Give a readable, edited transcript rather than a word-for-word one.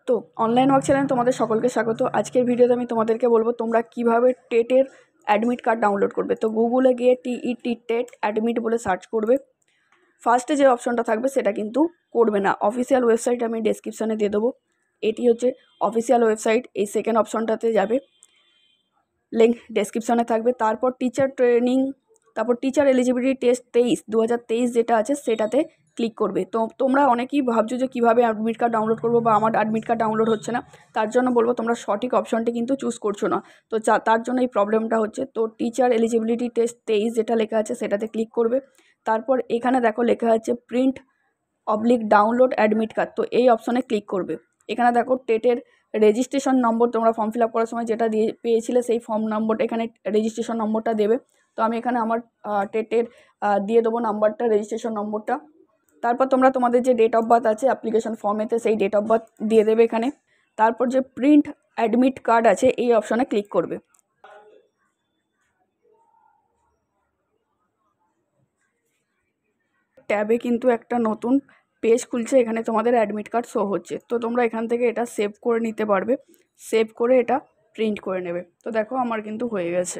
তো online work চ্যানেলে তোমাদের সকলকে স্বাগত। আজকের ভিডিওতে আমি তোমাদেরকে বলবো তোমরা কিভাবে টেটের অ্যাডমিট কার্ড ডাউনলোড করবে। তো গুগলে গিয়ে TET টেট অ্যাডমিট বলে সার্চ করবে। ফার্স্টে যে অপশনটা থাকবে সেটা কিন্তু করবে না। অফিসিয়াল ওয়েবসাইট আমি ডেসক্রিপশানে দিয়ে দেবো। এটি হচ্ছে অফিসিয়াল ওয়েবসাইট। এই সেকেন্ড অপশনটাতে যাবে, লিঙ্ক ডেসক্রিপশানে থাকবে। তারপর টিচার ট্রেনিং, তারপর টিচার এলিজিবিলিটি টেস্ট 2023 যেটা আছে সেটাতে ক্লিক করবে। তো তোমরা অনেকেই ভাবছো যে কীভাবে অ্যাডমিট কার্ড ডাউনলোড করবো বা আমার অ্যাডমিট কার্ড ডাউনলোড হচ্ছে না। তার জন্য বলবো তোমরা সঠিক অপশনটি কিন্তু চুজ করছো না। তো তার জন্য এই প্রবলেমটা হচ্ছে। তো টিচার এলিজিবিলিটি টেস্ট 23 যেটা লেখা আছে সেটাতে ক্লিক করবে। তারপর এখানে দেখো লেখা আছে প্রিন্ট ডাউনলোড অ্যাডমিট কার্ড। তো এই অপশনে ক্লিক করবে। এখানে দেখো টেটের রেজিস্ট্রেশন নম্বর তোমরা ফর্ম ফিল আপ করার সময় যেটা দিয়ে পেয়েছিলে সেই ফর্ম নম্বরটা, এখানে রেজিস্ট্রেশন নম্বরটা দেবে। তো আমি এখানে আমার টেটের দিয়ে দেবো নাম্বারটা, রেজিস্ট্রেশন নম্বরটা। তারপর তোমরা তোমাদের যে ডেট অফ বার্থ আছে অ্যাপ্লিকেশন ফর্মেতে সেই ডেট অফ বার্থ দিয়ে দেবে এখানে। তারপর যে প্রিন্ট অ্যাডমিট কার্ড আছে এই অপশনে ক্লিক করবে। ট্যাবে কিন্তু একটা নতুন পেজ খুলছে, এখানে তোমাদের অ্যাডমিট কার্ড শো হচ্ছে। তো তোমরা এখান থেকে এটা সেভ করে নিতে পারবে, সেভ করে এটা প্রিন্ট করে নেবে। তো দেখো আমার কিন্তু হয়ে গেছে।